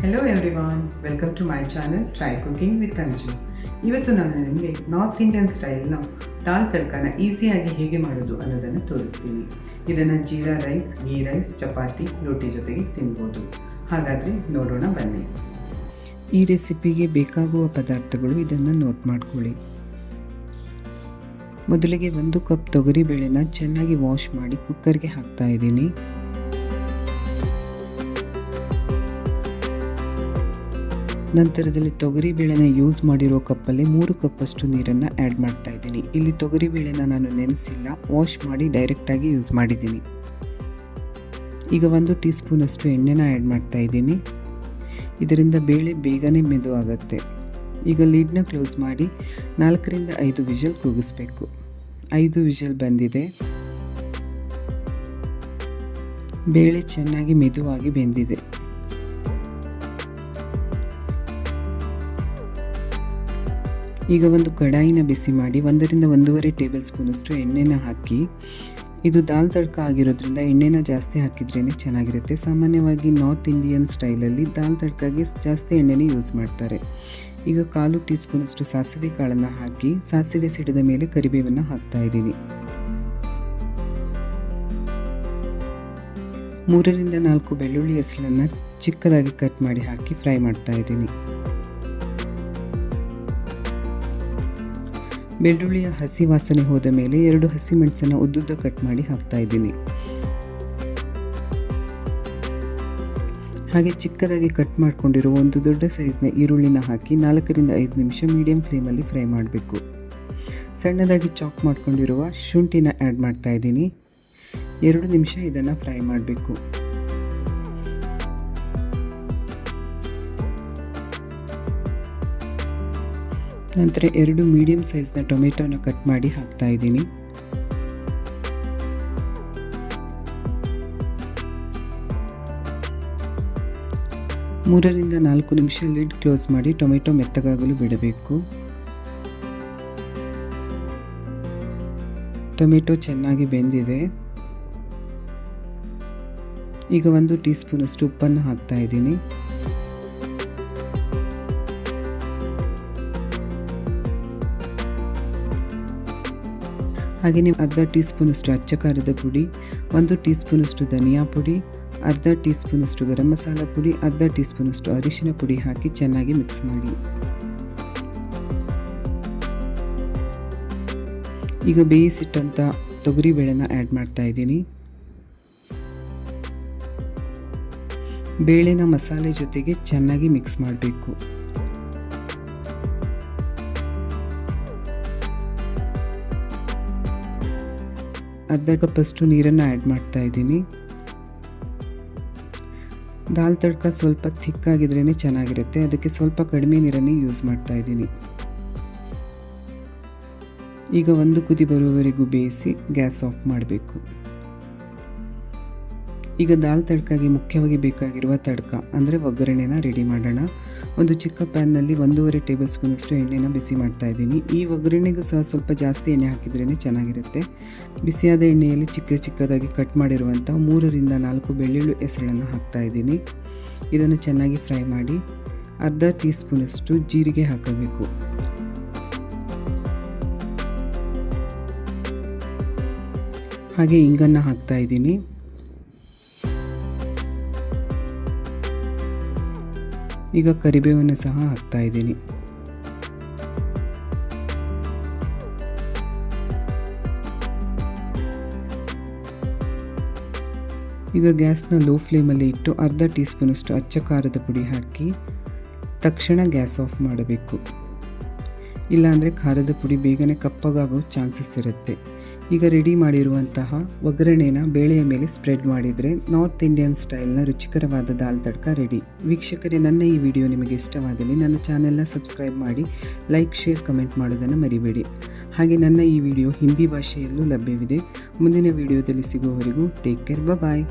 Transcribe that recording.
Hello everyone, welcome to my channel try cooking with Anju. ಇವತ್ತು ನಾನು ನಿಮಗೆ ನಾರ್ತ್ ಇಂಡಿಯನ್ ಸ್ಟೈಲ್ನ ದಾಲ್ ತಡ್ಕನ ಈಸಿಯಾಗಿ ಹೇಗೆ ಮಾಡೋದು ಅನ್ನೋದನ್ನು ತೋರಿಸ್ತೀನಿ. ಇದನ್ನು ಜೀರಾ ರೈಸ್, ಗೀ ರೈಸ್, ಚಪಾತಿ, ರೋಟಿ ಜೊತೆಗೆ ತಿನ್ಬೋದು. ಹಾಗಾದರೆ ನೋಡೋಣ ಬನ್ನಿ. ಈ ರೆಸಿಪಿಗೆ ಬೇಕಾಗುವ ಪದಾರ್ಥಗಳು ಇದನ್ನು ನೋಟ್ ಮಾಡ್ಕೊಳ್ಳಿ. ಮೊದಲಿಗೆ 1 ಕಪ್ ತೊಗರಿಬೇಳೆನ ಚೆನ್ನಾಗಿ ವಾಶ್ ಮಾಡಿ ಕುಕ್ಕರ್ಗೆ ಹಾಕ್ತಾ ಇದ್ದೀನಿ. ನಂತರದಲ್ಲಿ ತೊಗರಿಬೇಳೆನ ಯೂಸ್ ಮಾಡಿರೋ ಕಪ್ಪಲ್ಲಿ 3 ಕಪ್ಪಷ್ಟು ನೀರನ್ನು ಆ್ಯಡ್ ಮಾಡ್ತಾ ಇದ್ದೀನಿ. ಇಲ್ಲಿ ತೊಗರಿಬೇಳೆನ ನಾನು ನೆನೆಸಿಲ್ಲ, ವಾಶ್ ಮಾಡಿ ಡೈರೆಕ್ಟಾಗಿ ಯೂಸ್ ಮಾಡಿದ್ದೀನಿ. ಈಗ 1 ಟೀ ಸ್ಪೂನಷ್ಟು ಎಣ್ಣೆನ ಆ್ಯಡ್ ಮಾಡ್ತಾ ಇದ್ದೀನಿ. ಇದರಿಂದ ಬೇಳೆ ಬೇಗನೆ ಮೆದು ಆಗುತ್ತೆ. ಈಗ ಲೀಡ್ನ ಕ್ಲೋಸ್ ಮಾಡಿ 4 ರಿಂದ 5 ವಿಷಲ್ ಕೂಗಿಸ್ಬೇಕು. 5 ವಿಷಲ್ ಬಂದಿದೆ. ಬೇಳೆ ಚೆನ್ನಾಗಿ ಮೆದುವಾಗಿ ಬೆಂದಿದೆ. ಈಗ ಒಂದು ಕಡಾಯಿನ ಬಿಸಿ ಮಾಡಿ 1 ರಿಂದ 1.5 ಟೇಬಲ್ ಸ್ಪೂನಷ್ಟು ಎಣ್ಣೆನ ಹಾಕಿ, ಇದು ದಾಲ್ ತಡ್ಕ ಆಗಿರೋದ್ರಿಂದ ಎಣ್ಣೆನ ಜಾಸ್ತಿ ಹಾಕಿದ್ರೇ ಚೆನ್ನಾಗಿರುತ್ತೆ. ಸಾಮಾನ್ಯವಾಗಿ ನಾರ್ತ್ ಇಂಡಿಯನ್ ಸ್ಟೈಲಲ್ಲಿ ದಾಲ್ ತಡ್ಕಾಗೆ ಜಾಸ್ತಿ ಎಣ್ಣೆನೇ ಯೂಸ್ ಮಾಡ್ತಾರೆ. ಈಗ 1/4 ಟೀ ಸ್ಪೂನಷ್ಟು ಸಾಸಿವೆ ಕಾಳನ್ನು ಹಾಕಿ, ಸಾಸಿವೆ ಸಿಡಿದ ಮೇಲೆ ಕರಿಬೇವನ್ನು ಹಾಕ್ತಾ ಇದ್ದೀನಿ. 3 ರಿಂದ 4 ಬೆಳ್ಳುಳ್ಳಿ ಹೆಸರನ್ನು ಚಿಕ್ಕದಾಗಿ ಕಟ್ ಮಾಡಿ ಹಾಕಿ ಫ್ರೈ ಮಾಡ್ತಾ ಇದ್ದೀನಿ. ಬೆಳ್ಳುಳ್ಳಿಯ ಹಸಿ ವಾಸನೆ ಹೋದ ಮೇಲೆ 2 ಹಸಿಮೆಣಸನ್ನು ಉದ್ದುದ್ದ ಕಟ್ ಮಾಡಿ ಹಾಕ್ತಾ ಇದ್ದೀನಿ. ಹಾಗೆ ಚಿಕ್ಕದಾಗಿ ಕಟ್ ಮಾಡಿಕೊಂಡಿರುವ ಒಂದು ದೊಡ್ಡ ಸೈಜ್ನ ಈರುಳ್ಳಿನ ಹಾಕಿ 4 ರಿಂದ 5 ನಿಮಿಷ ಮೀಡಿಯಂ ಫ್ಲೇಮಲ್ಲಿ ಫ್ರೈ ಮಾಡಬೇಕು. ಸಣ್ಣದಾಗಿ ಚಾಪ್ ಮಾಡ್ಕೊಂಡಿರುವ ಶುಂಠಿನ ಆ್ಯಡ್ ಮಾಡ್ತಾ ಇದ್ದೀನಿ. 2 ನಿಮಿಷ ಇದನ್ನು ಫ್ರೈ ಮಾಡಬೇಕು. ನಂತರ 2 ಮೀಡಿಯಂ ಸೈಜ್ನ ಟೊಮೆಟೊನ ಕಟ್ ಮಾಡಿ ಹಾಕ್ತಾ ಇದ್ದೀನಿ. ಮೂರರಿಂದ 4 ನಿಮಿಷ ಲಿಡ್ ಕ್ಲೋಸ್ ಮಾಡಿ ಟೊಮೆಟೊ ಮೆತ್ತಗಾಗಲು ಬಿಡಬೇಕು. ಟೊಮೆಟೊ ಚೆನ್ನಾಗಿ ಬೆಂದಿದೆ. ಈಗ 1 ಟೀ ಸ್ಪೂನಷ್ಟು ಉಪ್ಪನ್ನು ಹಾಕ್ತಾ ಇದ್ದೀನಿ. ಹಾಗೆಯೇ ಅರ್ಧ ಟೀ ಸ್ಪೂನಷ್ಟು ಅಚ್ಚ ಖಾರದ ಪುಡಿ, 1 ಟೀ ಸ್ಪೂನಷ್ಟು ಧನಿಯಾ ಪುಡಿ, ಅರ್ಧ ಟೀ ಸ್ಪೂನಷ್ಟು ಗರಂ ಮಸಾಲ ಪುಡಿ, ಅರ್ಧ ಟೀ ಸ್ಪೂನಷ್ಟು ಅರಿಶಿನ ಪುಡಿ ಹಾಕಿ ಚೆನ್ನಾಗಿ ಮಿಕ್ಸ್ ಮಾಡಿ. ಈಗ ಬೇಯಿಸಿಟ್ಟಂಥ ತೊಗರಿಬೇಳೆನ ಆ್ಯಡ್ ಮಾಡ್ತಾ ಇದ್ದೀನಿ. ಬೇಳೆನ ಮಸಾಲೆ ಜೊತೆಗೆ ಚೆನ್ನಾಗಿ ಮಿಕ್ಸ್ ಮಾಡಬೇಕು. ಅರ್ಧ ಕಪ್ಪಷ್ಟು ನೀರನ್ನು ಆ್ಯಡ್ ಮಾಡ್ತಾ ಇದ್ದೀನಿ. ದಾಲ್ ತಡ್ಕ ಸ್ವಲ್ಪ ಥಿಕ್ಕಾಗಿದ್ರೇ ಚೆನ್ನಾಗಿರುತ್ತೆ, ಅದಕ್ಕೆ ಸ್ವಲ್ಪ ಕಡಿಮೆ ನೀರನ್ನೇ ಯೂಸ್ ಮಾಡ್ತಾ ಇದ್ದೀನಿ. ಈಗ 1 ಕುದಿ ಬರುವವರೆಗೂ ಬೇಯಿಸಿ ಗ್ಯಾಸ್ ಆಫ್ ಮಾಡಬೇಕು. ಈಗ ದಾಲ್ ತಡ್ಕಾಗೆ ಮುಖ್ಯವಾಗಿ ಬೇಕಾಗಿರುವ ತಡ್ಕ ಅಂದರೆ ಒಗ್ಗರಣೆನ ರೆಡಿ ಮಾಡೋಣ. ಒಂದು ಚಿಕ್ಕ ಪ್ಯಾನ್ನಲ್ಲಿ 1.5 ಟೇಬಲ್ ಸ್ಪೂನಷ್ಟು ಎಣ್ಣೆನ ಬಿಸಿ ಮಾಡ್ತಾ ಇದ್ದೀನಿ. ಈ ಒಗ್ಗರಣೆಗೂ ಸಹ ಸ್ವಲ್ಪ ಜಾಸ್ತಿ ಎಣ್ಣೆ ಹಾಕಿದ್ರೇ ಚೆನ್ನಾಗಿರುತ್ತೆ. ಬಿಸಿಯಾದ ಎಣ್ಣೆಯಲ್ಲಿ ಚಿಕ್ಕದಾಗಿ ಕಟ್ ಮಾಡಿರುವಂಥ 3 ರಿಂದ 4 ಬೆಳ್ಳುಳ್ಳಿ ಹೆಸರನ್ನು ಹಾಕ್ತಾ ಇದ್ದೀನಿ. ಇದನ್ನು ಚೆನ್ನಾಗಿ ಫ್ರೈ ಮಾಡಿ ಅರ್ಧ ಟೀ ಸ್ಪೂನಷ್ಟು ಜೀರಿಗೆ ಹಾಕಬೇಕು. ಹಾಗೆ ಇಂಗನ್ನು ಹಾಕ್ತಾ ಇದ್ದೀನಿ. ಈಗ ಕರಿಬೇವನ್ನು ಸಹ ಹಾಕ್ತಾ ಇದ್ದೀನಿ. ಈಗ ಗ್ಯಾಸ್ನ ಲೋ ಫ್ಲೇಮಲ್ಲಿ ಇಟ್ಟು ಅರ್ಧ ಟೀ ಸ್ಪೂನಷ್ಟು ಅಚ್ಚ ಖಾರದ ಪುಡಿ ಹಾಕಿ ತಕ್ಷಣ ಗ್ಯಾಸ್ ಆಫ್ ಮಾಡಬೇಕು. ಇಲ್ಲಾಂದರೆ ಖಾರದ ಪುಡಿ ಬೇಗನೆ ಕಪ್ಪಗಾಗೋ ಚಾನ್ಸಸ್ ಇರುತ್ತೆ. ಈಗ ರೆಡಿ ಮಾಡಿರುವಂತಹ ಒಗ್ಗರಣೆನ ಬೇಳೆಯ ಮೇಲೆ ಸ್ಪ್ರೆಡ್ ಮಾಡಿದರೆ ನಾರ್ತ್ ಇಂಡಿಯನ್ ಸ್ಟೈಲ್ನ ರುಚಿಕರವಾದ ದಾಲ್ ತಡ್ಕ ರೆಡಿ. ವೀಕ್ಷಕರೇ, ನನ್ನ ಈ ವಿಡಿಯೋ ನಿಮಗೆ ಇಷ್ಟವಾದಲ್ಲಿ ನನ್ನ ಚಾನೆಲ್ನ ಸಬ್ಸ್ಕ್ರೈಬ್ ಮಾಡಿ, ಲೈಕ್, ಶೇರ್, ಕಮೆಂಟ್ ಮಾಡೋದನ್ನು ಮರಿಬೇಡಿ. ಹಾಗೆ ನನ್ನ ಈ ವಿಡಿಯೋ ಹಿಂದಿ ಭಾಷೆಯಲ್ಲೂ ಲಭ್ಯವಿದೆ. ಮುಂದಿನ ವಿಡಿಯೋದಲ್ಲಿ ಸಿಗುವವರೆಗೂ ಟೇಕ್ ಕೇರ್, ಬಾಯ್.